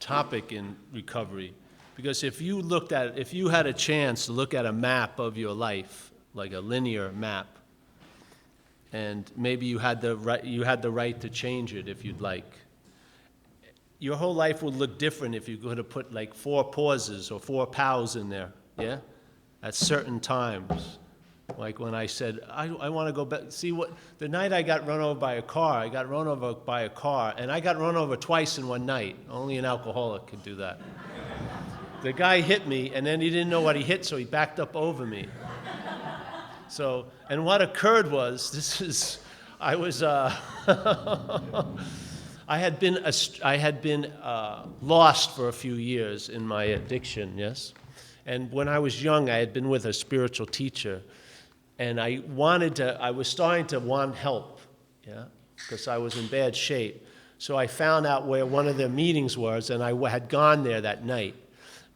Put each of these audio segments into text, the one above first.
topic in recovery, because if you had a chance to look at a map of your life, like a linear map, and maybe you had the right to change it if you'd like. Your whole life would look different if you could have put like 4 pauses or 4 pows in there, yeah? At certain times. Like when I said, I want to go back, see what, the night I got run over by a car, and I got run over twice in one night. Only an alcoholic could do that. The guy hit me, and then he didn't know what he hit, so he backed up over me. So, and what occurred was, I had been lost for a few years in my addiction, yes? And when I was young, I had been with a spiritual teacher, and I was starting to want help, yeah? Because I was in bad shape. So I found out where one of their meetings was, and I had gone there that night.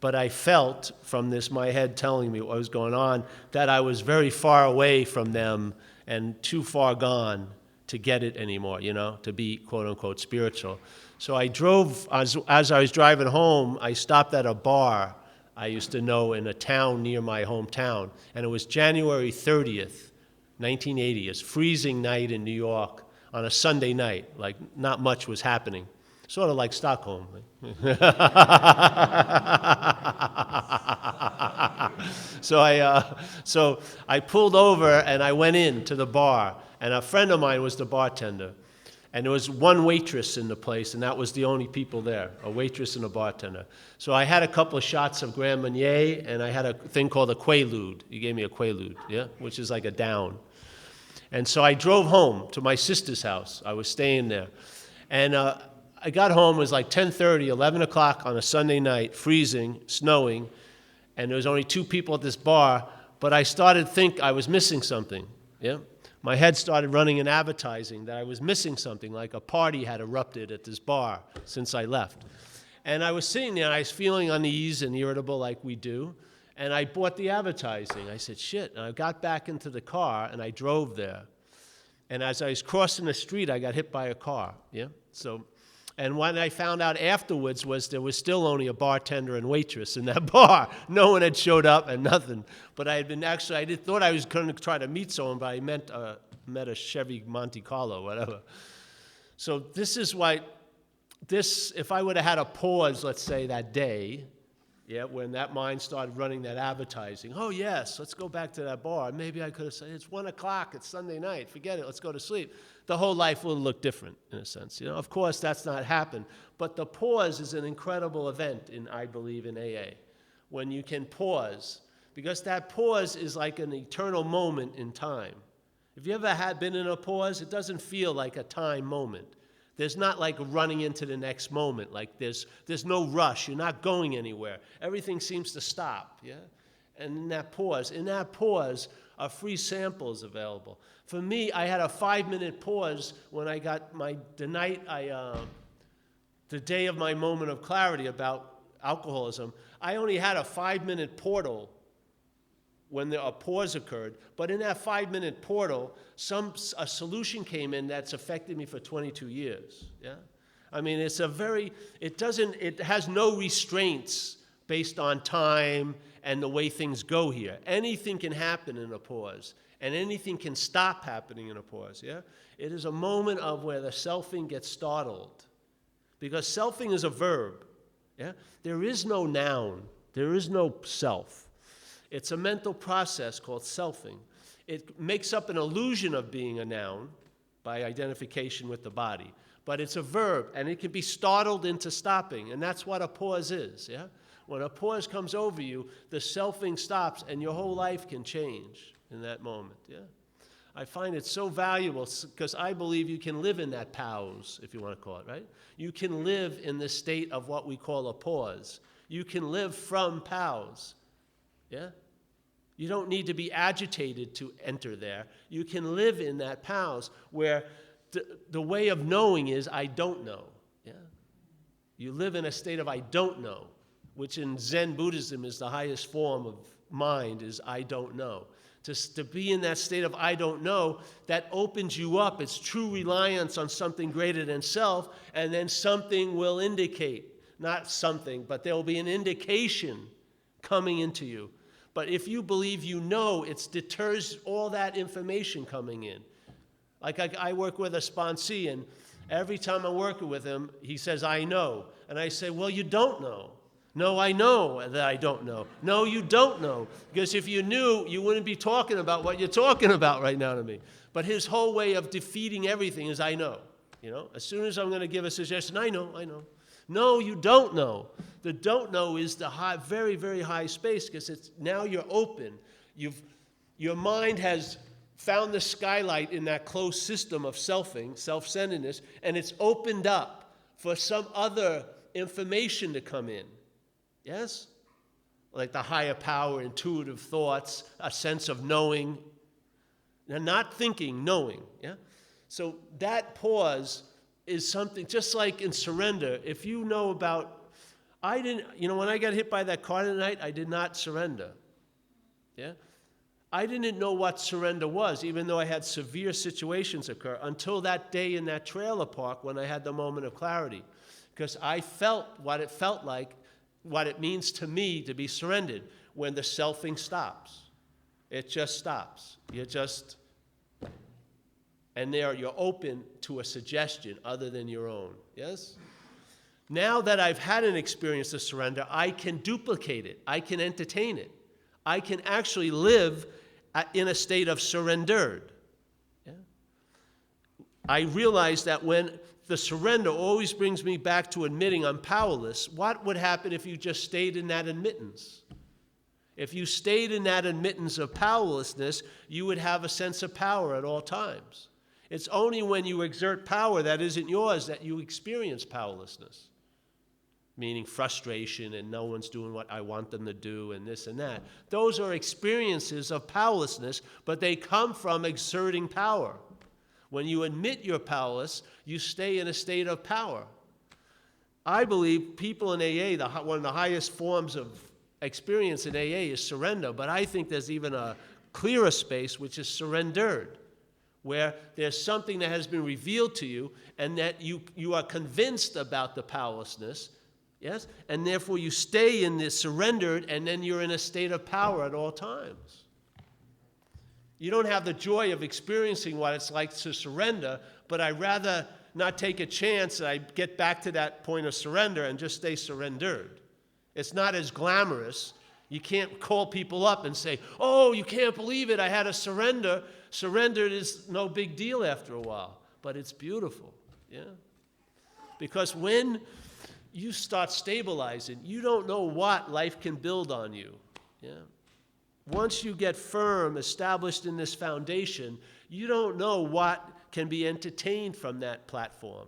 But I felt from my head telling me what was going on, that I was very far away from them and too far gone to get it anymore, to be quote-unquote spiritual. So I drove, as I was driving home, I stopped at a bar I used to know in a town near my hometown, and it was January 30th, 1980. It's freezing night in New York on a Sunday night, like not much was happening. Sort of like Stockholm. So I pulled over and I went into the bar, and a friend of mine was the bartender. And there was one waitress in the place, and that was the only people there, a waitress and a bartender. So I had a couple of shots of Grand Marnier, and I had a thing called a Quaalude. He gave me a Quaalude, yeah, which is like a down. And so I drove home to my sister's house. I was staying there. And I got home, it was like 10:30, 11 o'clock on a Sunday night, freezing, snowing, and there was only 2 people at this bar, but I started to think I was missing something, yeah? My head started running in advertising that I was missing something, like a party had erupted at this bar since I left. And I was sitting there, and I was feeling uneasy and irritable like we do, and I bought the advertising. I said, shit, and I got back into the car, and I drove there. And as I was crossing the street, I got hit by a car, yeah? And what I found out afterwards was there was still only a bartender and waitress in that bar. No one had showed up and nothing. But I thought I was going to try to meet someone, but I met a Chevy Monte Carlo, whatever. So this is why, if I would have had a pause, let's say, that day, yeah, when that mind started running that advertising, oh yes, let's go back to that bar. Maybe I could have said, it's 1 o'clock, it's Sunday night, forget it, let's go to sleep. The whole life will look different, in a sense. Of course, that's not happened. But the pause is an incredible event, I believe, in AA. When you can pause. Because that pause is like an eternal moment in time. If you ever been in a pause, it doesn't feel like a time moment. There's not like running into the next moment. Like there's no rush. You're not going anywhere. Everything seems to stop, yeah? And in that pause are free samples available. For me, I had a 5-minute pause when I got the day of my moment of clarity about alcoholism. I only had a 5-minute portal when a pause occurred, but in that 5-minute portal, a solution came in that's affected me for 22 years, yeah? I mean, it has no restraints based on time and the way things go here. Anything can happen in a pause, and anything can stop happening in a pause, yeah? It is a moment of where the selfing gets startled, because selfing is a verb, yeah? There is no noun. There is no self. It's a mental process called selfing. It makes up an illusion of being a noun by identification with the body, but it's a verb, and it can be startled into stopping, and that's what a pause is, yeah? When a pause comes over you, the selfing stops, and your whole life can change in that moment, yeah? I find it so valuable because I believe you can live in that pause, if you want to call it, right? You can live in the state of what we call a pause. You can live from pause, yeah? You don't need to be agitated to enter there. You can live in that pause where the way of knowing is I don't know, yeah? You live in a state of I don't know, which in Zen Buddhism is the highest form of mind, is I don't know. To be in that state of I don't know, that opens you up. It's true reliance on something greater than self, and then something will indicate. not something, but there will be an indication coming into you. But if you believe you know, it deters all that information coming in. Like I work with a sponsee, and every time I'm working with him, he says, I know. And I say, well, you don't know. No, I know that I don't know. No, you don't know. Because if you knew, you wouldn't be talking about what you're talking about right now to me. But his whole way of defeating everything is I know. As soon as I'm going to give a suggestion, I know. No, you don't know. The don't know is the high, very, very high space, because now you're open. Your mind has found the skylight in that closed system of self-centeredness, and it's opened up for some other information to come in. Yes? Like the higher power, intuitive thoughts, a sense of knowing. Now, not thinking, knowing. Yeah? So that pause is something, just like in surrender, if you know about, when I got hit by that car tonight, I did not surrender. Yeah? I didn't know what surrender was, even though I had severe situations occur, until that day in that trailer park when I had the moment of clarity. Because I felt what it felt like, what it means to me to be surrendered, when the selfing stops. It just stops. And there you're open to a suggestion other than your own. Yes? Now that I've had an experience of surrender, I can duplicate it. I can entertain it. I can actually live in a state of surrendered. Yeah? I realize that when the surrender always brings me back to admitting I'm powerless, what would happen if you just stayed in that admittance? If you stayed in that admittance of powerlessness, you would have a sense of power at all times. It's only when you exert power that isn't yours that you experience powerlessness, meaning frustration and no one's doing what I want them to do and this and that. Those are experiences of powerlessness, but they come from exerting power. When you admit you're powerless, you stay in a state of power. I believe people in AA, one of the highest forms of experience in AA is surrender, but I think there's even a clearer space, which is surrendered, where there's something that has been revealed to you and that you are convinced about the powerlessness, yes? And therefore you stay in this surrendered, and then you're in a state of power at all times. You don't have the joy of experiencing what it's like to surrender, but I'd rather not take a chance and I get back to that point of surrender and just stay surrendered. It's not as glamorous. You can't call people up and say, oh, you can't believe it, I had a surrender. Surrendered is no big deal after a while, but it's beautiful, yeah? Because when you start stabilizing, you don't know what life can build on you, yeah? Once you get firm, established in this foundation, you don't know what can be entertained from that platform.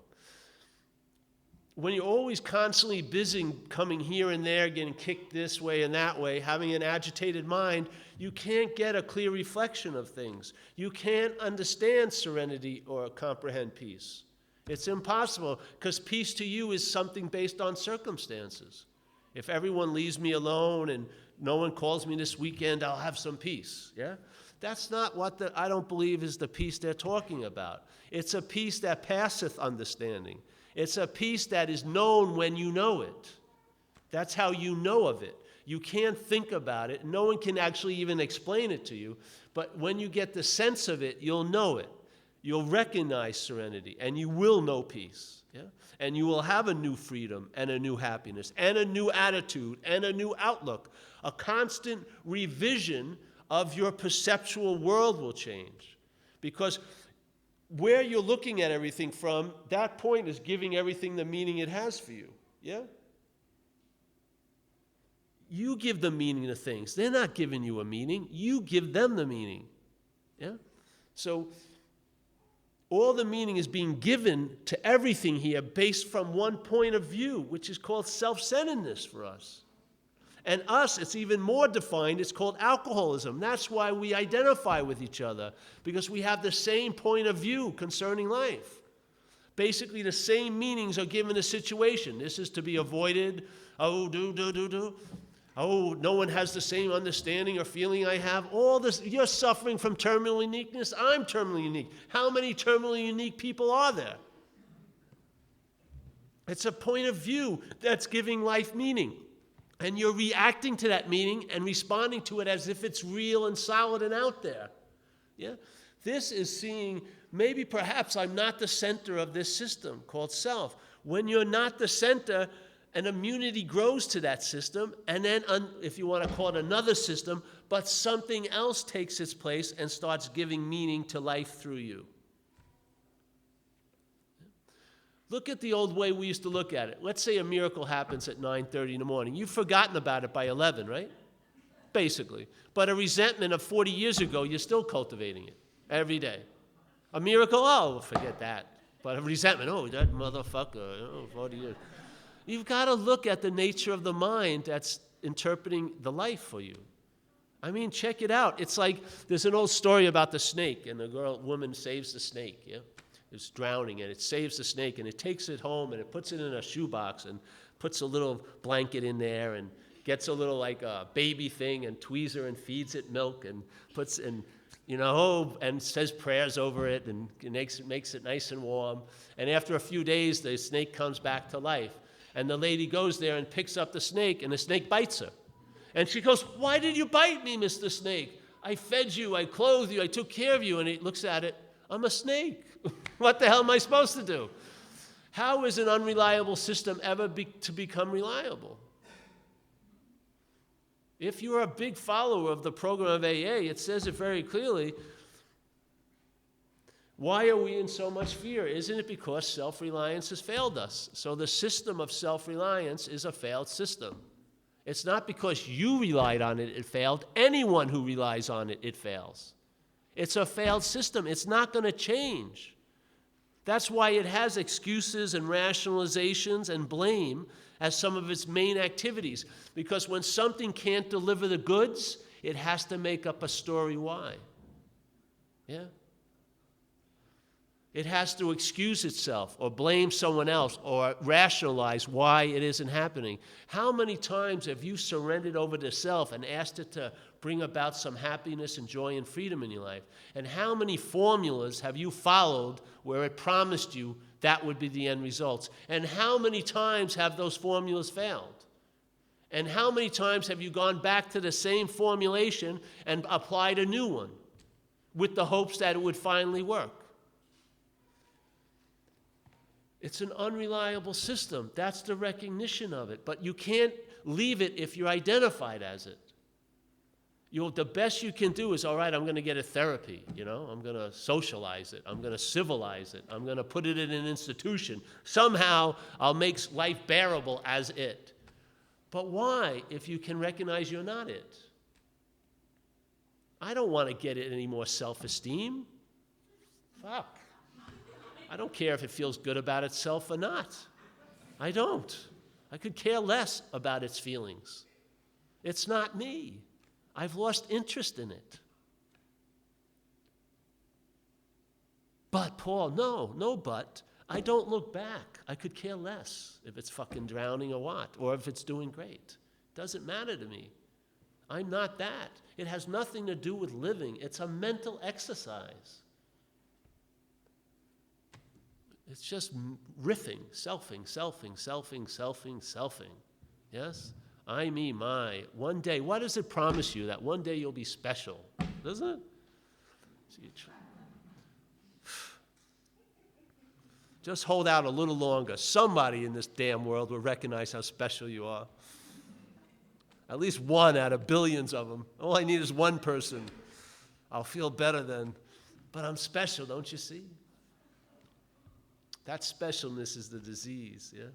When you're always constantly busy coming here and there, getting kicked this way and that way, having an agitated mind, you can't get a clear reflection of things. You can't understand serenity or comprehend peace. It's impossible, because peace to you is something based on circumstances. If everyone leaves me alone and no one calls me this weekend, I'll have some peace, yeah? That's not what I don't believe is the peace they're talking about. It's a peace that passeth understanding. It's a peace that is known when you know it. That's how you know of it. You can't think about it. No one can actually even explain it to you. But when you get the sense of it, you'll know it. You'll recognize serenity, and you will know peace. Yeah? And you will have a new freedom and a new happiness and a new attitude and a new outlook. A constant revision of your perceptual world will change. Because where you're looking at everything from, that point is giving everything the meaning it has for you. Yeah? You give the meaning to things. They're not giving you a meaning. You give them the meaning. Yeah? So all the meaning is being given to everything here based from one point of view, which is called self-centeredness for us. And us, it's even more defined. It's called alcoholism. That's why we identify with each other, because we have the same point of view concerning life. Basically, the same meanings are given to situation. This is to be avoided. Oh, do. Oh, no one has the same understanding or feeling I have. All this, you're suffering from terminal uniqueness. I'm terminally unique. How many terminally unique people are there? It's a point of view that's giving life meaning. And you're reacting to that meaning and responding to it as if it's real and solid and out there. Yeah? This is seeing, maybe perhaps I'm not the center of this system called self. When you're not the center, an immunity grows to that system, and then, if you want to call it another system, but something else takes its place and starts giving meaning to life through you. Look at the old way we used to look at it. Let's say a miracle happens at 9:30 in the morning. You've forgotten about it by 11, right? Basically. But a resentment of 40 years ago, you're still cultivating it every day. A miracle, oh, forget that. But a resentment, oh, that motherfucker, 40 years. You've got to look at the nature of the mind that's interpreting the life for you. I mean, check it out. It's like there's an old story about the snake, and the woman saves the snake, yeah? It's drowning, and it saves the snake, and it takes it home, and it puts it in a shoebox, and puts a little blanket in there, and gets a little like a baby thing, and tweezers and feeds it milk, and puts in, and says prayers over it, and makes it nice and warm. And after a few days, the snake comes back to life, and the lady goes there and picks up the snake, and the snake bites her. And she goes, "Why did you bite me, Mr. Snake? I fed you, I clothed you, I took care of you." And he looks at it, "I'm a snake. What the hell am I supposed to do?" How is an unreliable system ever to become reliable? If you're a big follower of the program of AA, it says it very clearly. Why are we in so much fear? Isn't it because self-reliance has failed us? So the system of self-reliance is a failed system. It's not because you relied on it, it failed. Anyone who relies on it, it fails. It's a failed system. It's not going to change. That's why it has excuses and rationalizations and blame as some of its main activities. Because when something can't deliver the goods, it has to make up a story why. Yeah? It has to excuse itself or blame someone else or rationalize why it isn't happening. How many times have you surrendered over to self and asked it to bring about some happiness and joy and freedom in your life? And how many formulas have you followed where it promised you that would be the end results? And how many times have those formulas failed? And how many times have you gone back to the same formulation and applied a new one with the hopes that it would finally work? It's an unreliable system. That's the recognition of it. But you can't leave it if you're identified as it. The best you can do is, all right, I'm going to get a therapy. I'm going to socialize it. I'm going to civilize it. I'm going to put it in an institution. Somehow I'll make life bearable as it. But why if you can recognize you're not it? I don't want to get it any more self-esteem. Fuck. I don't care if it feels good about itself or not. I don't. I could care less about its feelings. It's not me. I've lost interest in it. But, Paul, no but. I don't look back. I could care less if it's fucking drowning or what, or if it's doing great. Doesn't matter to me. I'm not that. It has nothing to do with living. It's a mental exercise. It's just riffing, selfing. Yes? I, me, my. One day, what does it promise you? That one day you'll be special, doesn't it? Just hold out a little longer. Somebody in this damn world will recognize how special you are. At least one out of billions of them. All I need is one person. I'll feel better then. But I'm special, don't you see? That specialness is the disease, yeah?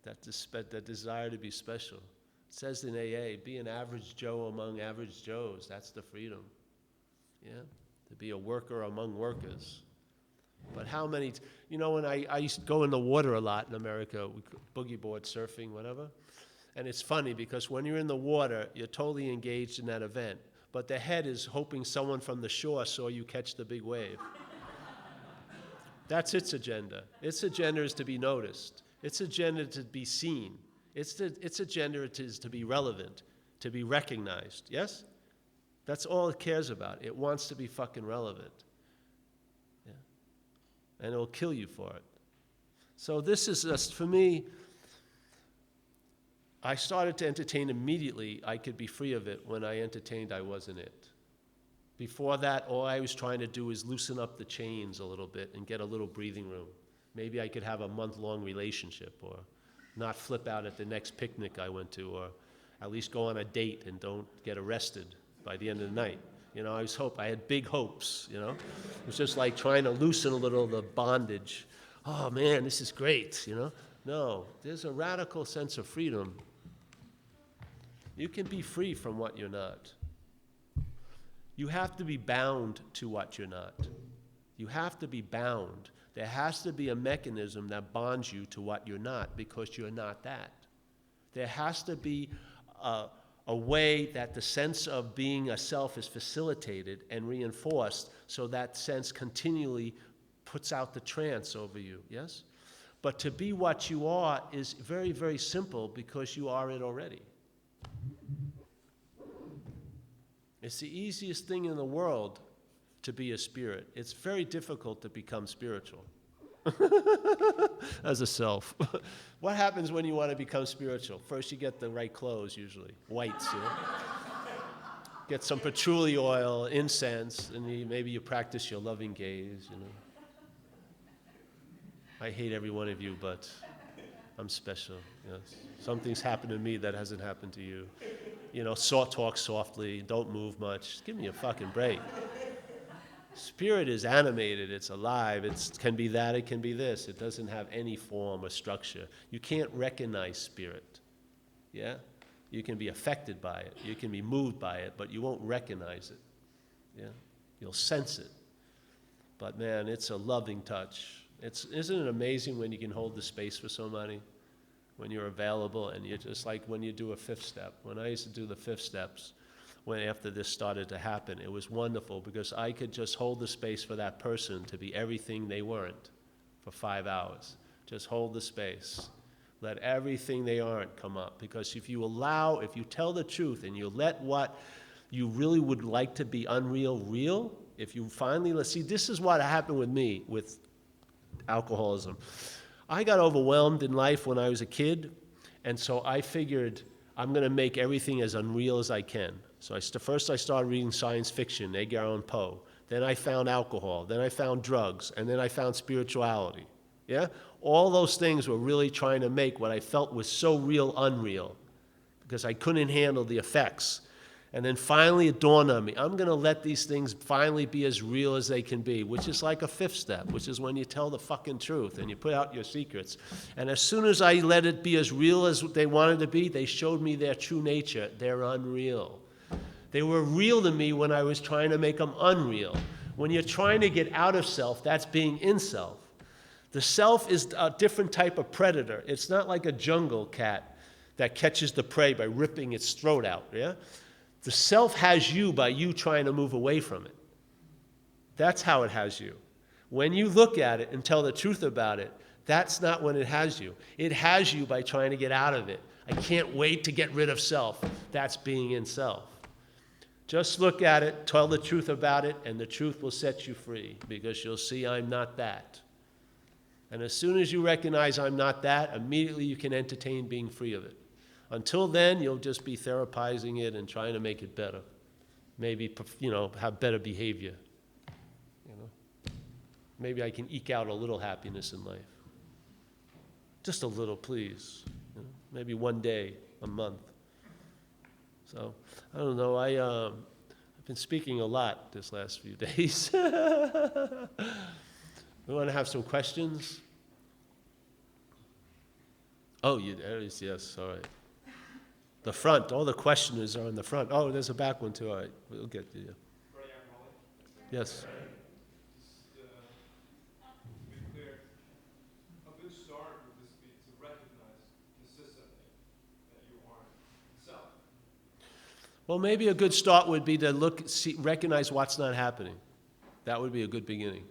That desire to be special. It says in AA, be an average Joe among average Joes. That's the freedom, yeah? To be a worker among workers. But how many, when I used to go in the water a lot in America, we boogie board, surfing, whatever. And it's funny because when you're in the water, you're totally engaged in that event. But the head is hoping someone from the shore saw you catch the big wave. That's its agenda. Its agenda is to be noticed. Its agenda to be seen. Its agenda is to be relevant, to be recognized. Yes? That's all it cares about. It wants to be fucking relevant. Yeah? And it'll kill you for it. So this is just, for me, I started to entertain immediately. I could be free of it. When I entertained, I wasn't it. Before that, all I was trying to do is loosen up the chains a little bit and get a little breathing room. Maybe I could have a month-long relationship, or not flip out at the next picnic I went to, or at least go on a date and don't get arrested by the end of the night. I had big hopes, It was just like trying to loosen a little of the bondage. Oh man, this is great, No, there's a radical sense of freedom. You can be free from what you're not. You have to be bound to what you're not. You have to be bound. There has to be a mechanism that bonds you to what you're not, because you're not that. There has to be a way that the sense of being a self is facilitated and reinforced, so that sense continually puts out the trance over you, yes? But to be what you are is very, very simple, because you are it already. It's the easiest thing in the world to be a spirit. It's very difficult to become spiritual as a self. What happens when you want to become spiritual? First, you get the right clothes, usually whites. Get some patchouli oil, incense, and maybe you practice your loving gaze. I hate every one of you, but I'm special. Yes, something's happened to me that hasn't happened to you. Talk softly, don't move much. Give me a fucking break. Spirit is animated, it's alive, it can be that, it can be this. It doesn't have any form or structure. You can't recognize spirit, yeah? You can be affected by it, you can be moved by it, but you won't recognize it, yeah? You'll sense it. But man, it's a loving touch. Isn't it amazing when you can hold the space for somebody? When you're available, and you're just like when you do a fifth step. When I used to do the fifth steps, after this started to happen, it was wonderful, because I could just hold the space for that person to be everything they weren't for 5 hours. Just hold the space. Let everything they aren't come up. Because if you tell the truth and you let what you really would like to be unreal, real, if you finally, see, this is what happened with me with alcoholism. I got overwhelmed in life when I was a kid, and so I figured I'm going to make everything as unreal as I can. So first I started reading science fiction, Edgar Allan Poe. Then I found alcohol. Then I found drugs. And then I found spirituality. Yeah? All those things were really trying to make what I felt was so real unreal, because I couldn't handle the effects. And then finally it dawned on me, I'm going to let these things finally be as real as they can be, which is like a fifth step, which is when you tell the fucking truth and you put out your secrets. And as soon as I let it be as real as they wanted to be, they showed me their true nature. They're unreal. They were real to me when I was trying to make them unreal. When you're trying to get out of self, that's being in self. The self is a different type of predator. It's not like a jungle cat that catches the prey by ripping its throat out, yeah? The self has you by you trying to move away from it. That's how it has you. When you look at it and tell the truth about it, that's not when it has you. It has you by trying to get out of it. I can't wait to get rid of self. That's being in self. Just look at it, tell the truth about it, and the truth will set you free, because you'll see I'm not that. And as soon as you recognize I'm not that, immediately you can entertain being free of it. Until then, you'll just be therapizing it and trying to make it better. Maybe, have better behavior. Maybe I can eke out a little happiness in life. Just a little, please. Maybe one day, a month. So, I don't know. I've been speaking a lot this last few days. We want to have some questions? Oh, there is, yes, all right. The front, all the questioners are in the front. Oh, there's a back one too, all right. We'll get to you. Yes. Just to be clear, a good start would just be to recognize consistently that you aren't self. Well, maybe a good start would be to recognize what's not happening. That would be a good beginning.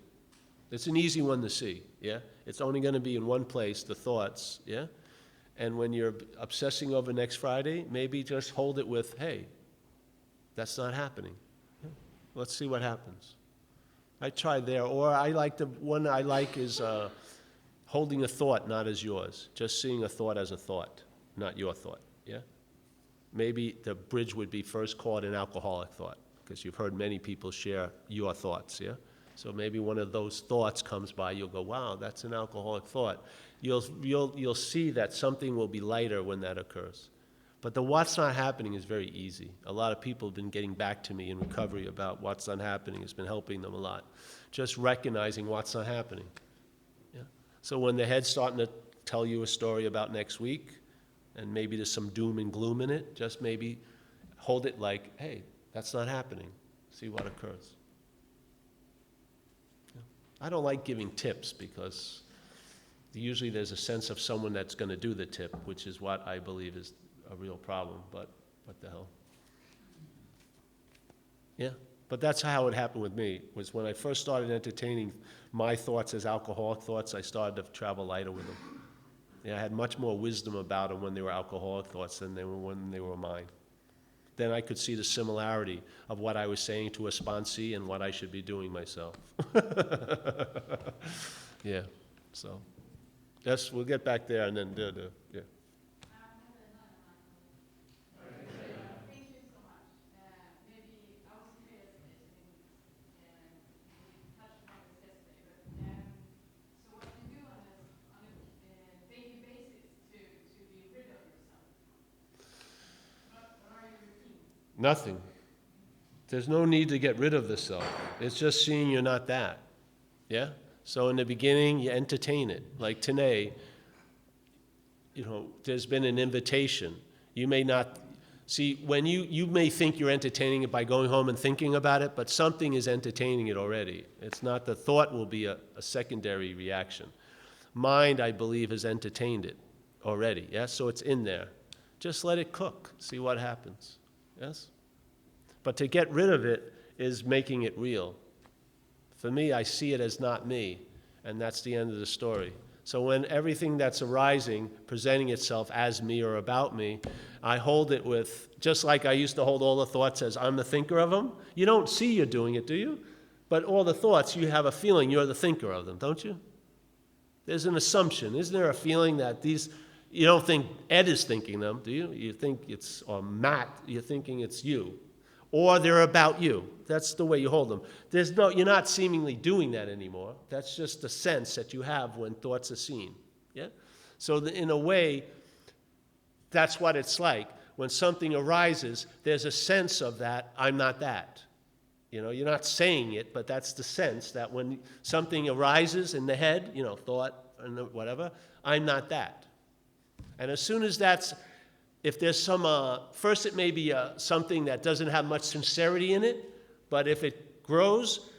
It's an easy one to see, yeah? It's only going to be in one place, the thoughts, yeah? And when you're obsessing over next Friday, maybe just hold it with, hey, that's not happening. Let's see what happens. I tried there. Or one I like is holding a thought not as yours, just seeing a thought as a thought, not your thought, yeah? Maybe the bridge would be first called an alcoholic thought, because you've heard many people share your thoughts, yeah? So maybe one of those thoughts comes by, you'll go, wow, that's an alcoholic thought. You'll see that something will be lighter when that occurs. But the what's not happening is very easy. A lot of people have been getting back to me in recovery about what's not happening. It's been helping them a lot. Just recognizing what's not happening. Yeah? So when the head's starting to tell you a story about next week, and maybe there's some doom and gloom in it, just maybe hold it like, hey, that's not happening. See what occurs. Yeah. I don't like giving tips because usually there's a sense of someone that's going to do the tip, which is what I believe is a real problem, but what the hell. Yeah, but that's how it happened with me, was when I first started entertaining my thoughts as alcoholic thoughts, I started to travel lighter with them. Yeah, I had much more wisdom about them when they were alcoholic thoughts than they were when they were mine. Then I could see the similarity of what I was saying to a sponsee and what I should be doing myself. Yeah, so yes, we'll get back there and then yeah. Thank you so much. Maybe I was here yesterday, so we touched upon this yesterday. But so what do you do on a daily basis to be rid of yourself? What are your routines? Nothing. There's no need to get rid of the self. It's just seeing you're not that. Yeah? So in the beginning, you entertain it. Like today, there's been an invitation. You may not, see, when you may think you're entertaining it by going home and thinking about it, but something is entertaining it already. It's not, the thought will be a secondary reaction. Mind, I believe, has entertained it already, yes? So it's in there. Just let it cook, see what happens, yes? But to get rid of it is making it real. For me, I see it as not me, and that's the end of the story. So when everything that's arising, presenting itself as me or about me, I hold it with, just like I used to hold all the thoughts as I'm the thinker of them. You don't see you're doing it, do you? But all the thoughts, you have a feeling you're the thinker of them, don't you? There's an assumption. Isn't there a feeling that these, you don't think Ed is thinking them, do you? You think it's, or Matt, you're thinking it's you. Or they're about you. That's the way you hold them. You're not seemingly doing that anymore. That's just the sense that you have when thoughts are seen. Yeah? So in a way, that's what it's like. When something arises, there's a sense of that, I'm not that. You're not saying it, but that's the sense that when something arises in the head, thought and whatever, I'm not that. And as soon as if there's some, first it may be something that doesn't have much sincerity in it, but if it grows,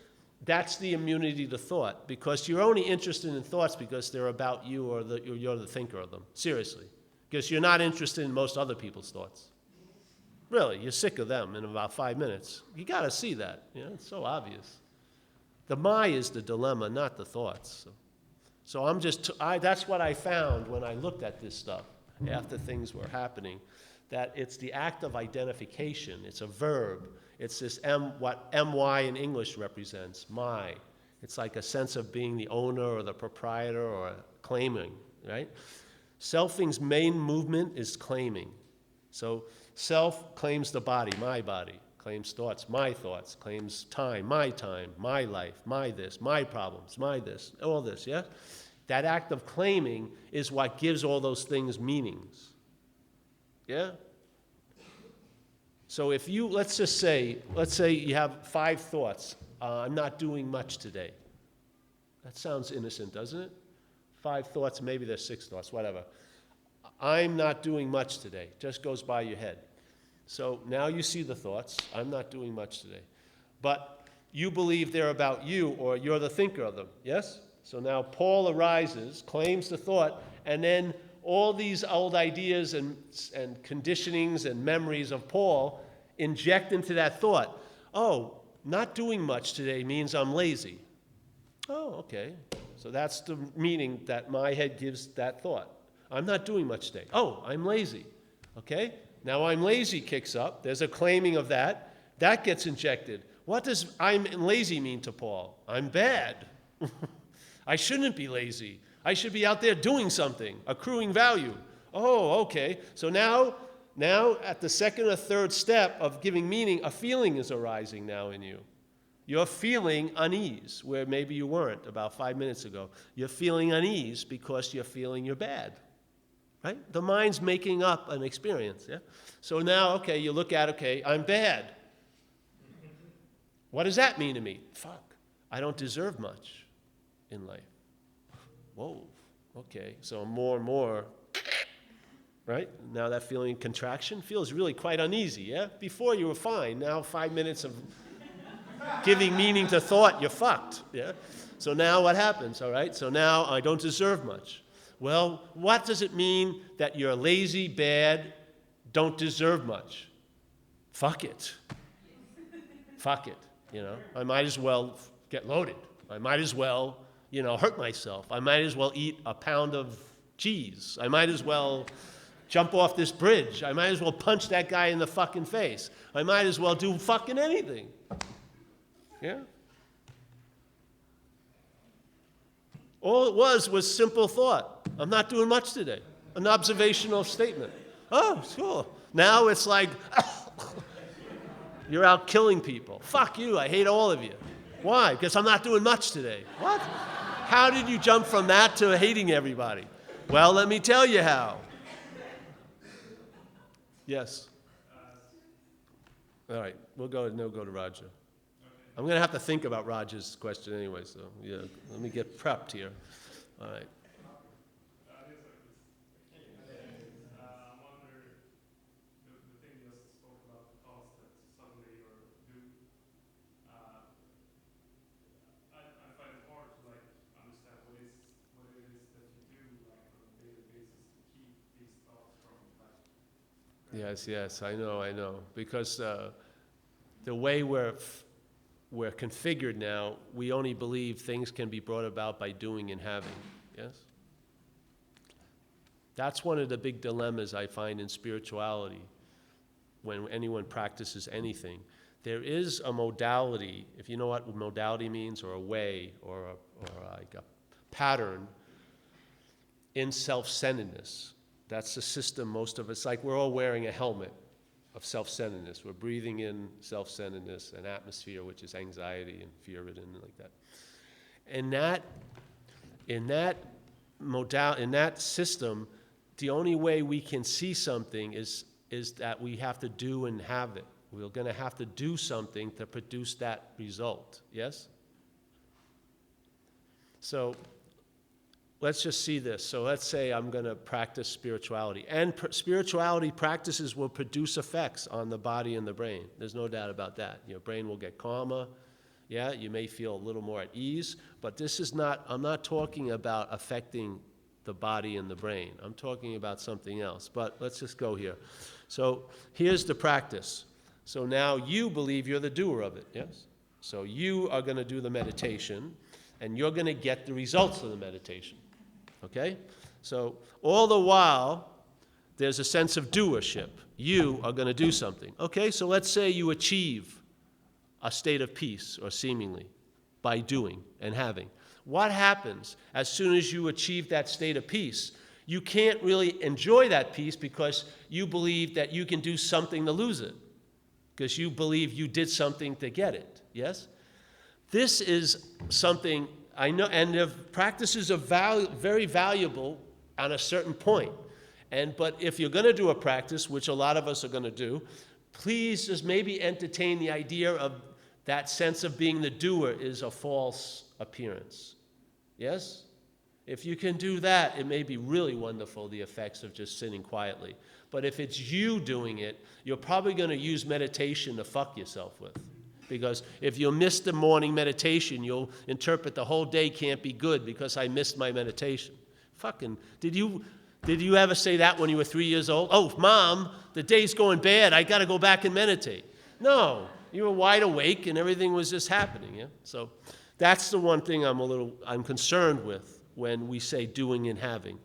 that's the immunity to thought, because you're only interested in thoughts because they're about you or you're the thinker of them, seriously. Because you're not interested in most other people's thoughts. Really, you're sick of them in about 5 minutes. You got to see that. It's so obvious. The my is the dilemma, not the thoughts. So that's what I found when I looked at this stuff after things were happening, that it's the act of identification. It's a verb. It's this what my in English represents, my. It's like a sense of being the owner or the proprietor or claiming, right? Selfing's main movement is claiming. So self claims the body, my body, claims thoughts, my thoughts, claims time, my life, my this, my problems, my this, all this, yeah? That act of claiming is what gives all those things meanings. Yeah? So if you, let's say you have 5 thoughts. I'm not doing much today. That sounds innocent, doesn't it? 5 thoughts, maybe there's 6 thoughts, whatever. I'm not doing much today. Just goes by your head. So now you see the thoughts. I'm not doing much today. But you believe they're about you, or you're the thinker of them, yes? So now Paul arises, claims the thought, and then all these old ideas and conditionings and memories of Paul inject into that thought. Oh, not doing much today means I'm lazy. Oh, okay. So that's the meaning that my head gives that thought. I'm not doing much today. Oh, I'm lazy. Okay? Now I'm lazy kicks up. There's a claiming of that. That gets injected. What does I'm lazy mean to Paul? I'm bad. I shouldn't be lazy. I should be out there doing something, accruing value. Oh, okay. So now at the second or third step of giving meaning, a feeling is arising now in you. You're feeling unease, where maybe you weren't about 5 minutes ago. You're feeling unease because you're feeling you're bad, right? The mind's making up an experience, yeah? So now, okay, you look at, okay, I'm bad. What does that mean to me? Fuck, I don't deserve much in life. Whoa, okay, so more and more, right? Now that feeling of contraction feels really quite uneasy, yeah? Before you were fine, now 5 minutes of giving meaning to thought, you're fucked, yeah? So now what happens, all right? So now I don't deserve much. Well, what does it mean that you're lazy, bad, don't deserve much? Fuck it. Fuck it, you know? I might as well get loaded. I might as well, hurt myself. I might as well eat a pound of cheese. I might as well jump off this bridge. I might as well punch that guy in the fucking face. I might as well do fucking anything. Yeah? All it was simple thought. I'm not doing much today. An observational statement. Oh, sure. Now it's like, you're out killing people. Fuck you, I hate all of you. Why? Because I'm not doing much today. What? How did you jump from that to hating everybody? Well, let me tell you how. Yes. All right, we'll go to Roger. I'm going to have to think about Roger's question anyway, so yeah, let me get prepped here. All right. I wonder, the thing you just spoke about, the thoughts that suddenly or do, I find it hard to understand what it is that you do on a daily basis to keep these thoughts from Yes, I know. Because the way we're configured now, we only believe things can be brought about by doing and having, yes? That's one of the big dilemmas I find in spirituality when anyone practices anything. There is a modality, if you know what modality means, or a way, or like a pattern in self-centeredness. That's the system most of us, like we're all wearing a helmet of self-centeredness. We're breathing in self-centeredness, an atmosphere which is anxiety and fear-ridden and like that. In that system, the only way we can see something is that we have to do and have it. We're going to have to do something to produce that result. Yes? So let's just see this. So let's say I'm going to practice spirituality. And spirituality practices will produce effects on the body and the brain. There's no doubt about that. Your brain will get calmer. Yeah, you may feel a little more at ease. But this is not, I'm not talking about affecting the body and the brain. I'm talking about something else. But let's just go here. So here's the practice. So now you believe you're the doer of it, yes? So you are going to do the meditation, and you're going to get the results of the meditation. Okay? So all the while, there's a sense of doership. You are going to do something. Okay, so let's say you achieve a state of peace, or seemingly, by doing and having. What happens as soon as you achieve that state of peace? You can't really enjoy that peace because you believe that you can do something to lose it. Because you believe you did something to get it. Yes? This is something I know, and the practices are very valuable at a certain point. But if you're going to do a practice, which a lot of us are going to do, please just maybe entertain the idea of that sense of being the doer is a false appearance. Yes? If you can do that, it may be really wonderful, the effects of just sitting quietly. But if it's you doing it, you're probably going to use meditation to fuck yourself with. Because if you miss the morning meditation, you'll interpret the whole day can't be good because I missed my meditation. Fucking, did you ever say that when you were 3 years old? Oh, Mom, the day's going bad. I got to go back and meditate. No, you were wide awake and everything was just happening. Yeah? So that's the one thing I'm concerned with when we say doing and having.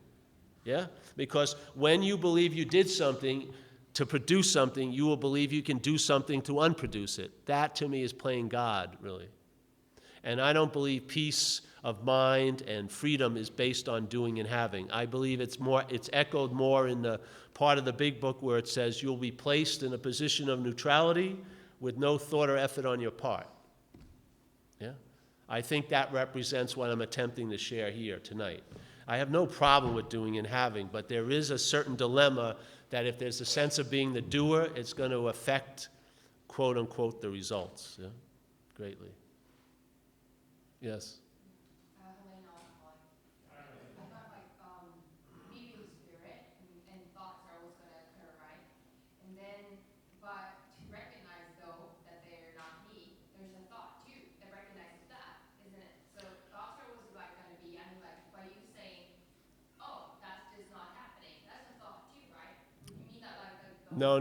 Yeah? Because when you believe you did something to produce something, you will believe you can do something to unproduce it. That, to me, is playing God, really. And I don't believe peace of mind and freedom is based on doing and having. I believe it's echoed more in the part of the big book where it says you'll be placed in a position of neutrality with no thought or effort on your part. Yeah? I think that represents what I'm attempting to share here tonight. I have no problem with doing and having, but there is a certain dilemma that if there's a sense of being the doer, it's going to affect, quote unquote, the results, yeah? Greatly. Yes? Helena, alcoholic. I thought like maybe in the spirit and thoughts are always going to occur, right? And then, but to recognize though that they're not me, there's a thought too that recognizes that, isn't it? So thoughts are always like going to be, I mean, like by you saying, oh, that's just not happening. That's a thought too, right? Would you mean that like the No.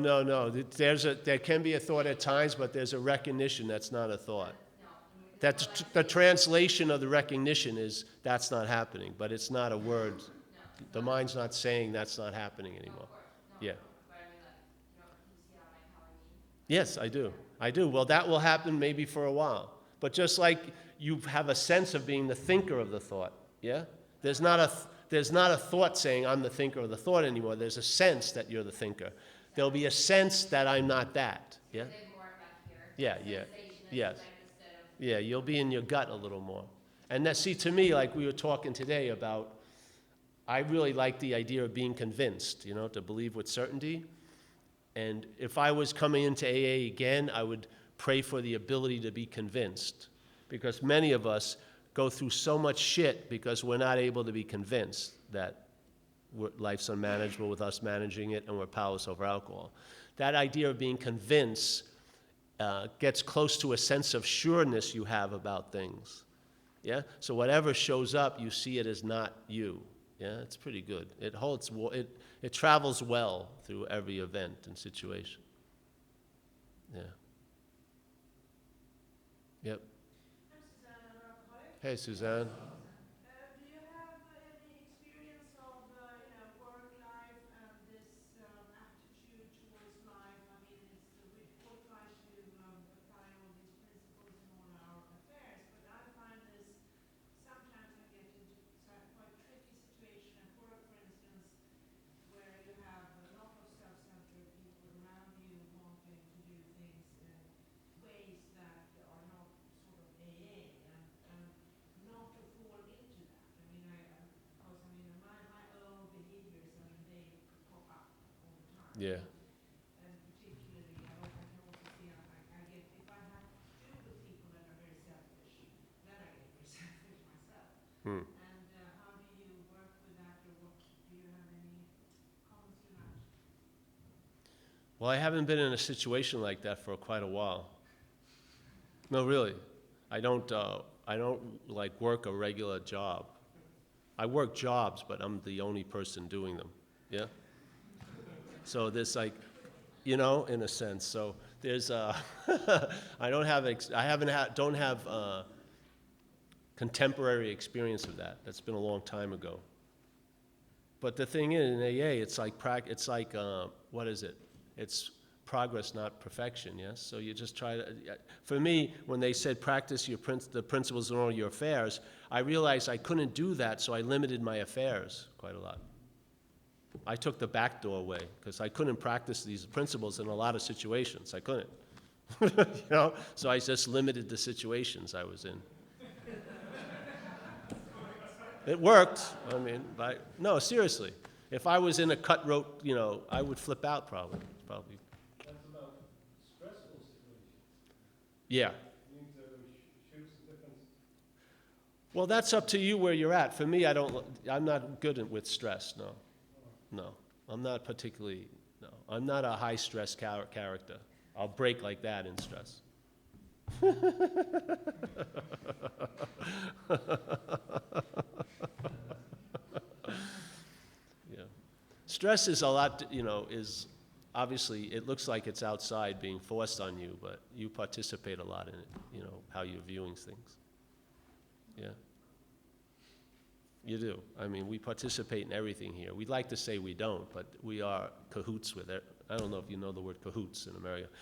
There can be a thought at times, but there's a recognition that's not a thought. no? That's the translation of the recognition is that's not happening, but it's not a word. The mind's not saying that's not happening anymore. Of course, no, Yeah. no. But I mean, like, do you see how I mean? Yes, I do. I do. Well, that will happen maybe for a while. But just like you have a sense of being the thinker of the thought, yeah? There's not a thought saying I'm the thinker of the thought anymore. There's a sense that you're the thinker. There'll be a sense that I'm not that, yeah? Is it more like here? Yeah. Sensation Yes. like instead of Yeah, you'll be in your gut a little more. And that, see, to me, like we were talking today about, I really like the idea of being convinced, to believe with certainty. And if I was coming into AA again, I would pray for the ability to be convinced. Because many of us go through so much shit because we're not able to be convinced that life's unmanageable with us managing it and we're powerless over alcohol. That idea of being convinced gets close to a sense of sureness you have about things. Yeah? So whatever shows up, you see it as not you. Yeah, it's pretty good. It travels well through every event and situation. Yeah. Yep. I'm Susanne, I'm an alcoholic. Hey, Suzanne. Do you have any experience of work life and this attitude towards life? I mean, we all try to apply all these principles in all our affairs, but I find this sometimes I get into quite tricky situation at work, for instance, where you have a lot of self-centered people around you wanting to do things in ways that are not sort of AA and not to fall into that. I mean, because I mean, my own behaviors, I mean, they pop up all the time. Yeah. And particularly, I can also see I get, if I have to do with people that are very selfish, then I get very selfish myself. Hmm. And how do you work with that, or what, do you have any comments to that? Well, I haven't been in a situation like that for quite a while. No, really. I don't like work a regular job. I work jobs, but I'm the only person doing them. Yeah? So there's like, in a sense. So there's, I don't have contemporary experience of that. That's been a long time ago. But the thing is, in AA, it's like, what is it? It's progress, not perfection, yes? So you just try to, for me, when they said practice the principles in all your affairs, I realized I couldn't do that, so I limited my affairs quite a lot. I took the back door away, because I couldn't practice these principles in a lot of situations. I couldn't, So I just limited the situations I was in. It worked, I mean, no, seriously. If I was in a cutthroat, I would flip out probably. That's about stressful situations. Yeah. You need to choose the different. Well, that's up to you where you're at. For me, I'm not good with stress, no. No, I'm not particularly, no. I'm not a high-stress character. I'll break like that in stress. Yeah. Stress is a lot, is obviously, it looks like it's outside being forced on you, but you participate a lot in it, how you're viewing things. Yeah. You do. I mean, we participate in everything here. We'd like to say we don't, but we are cahoots with it. I don't know if you know the word cahoots in America.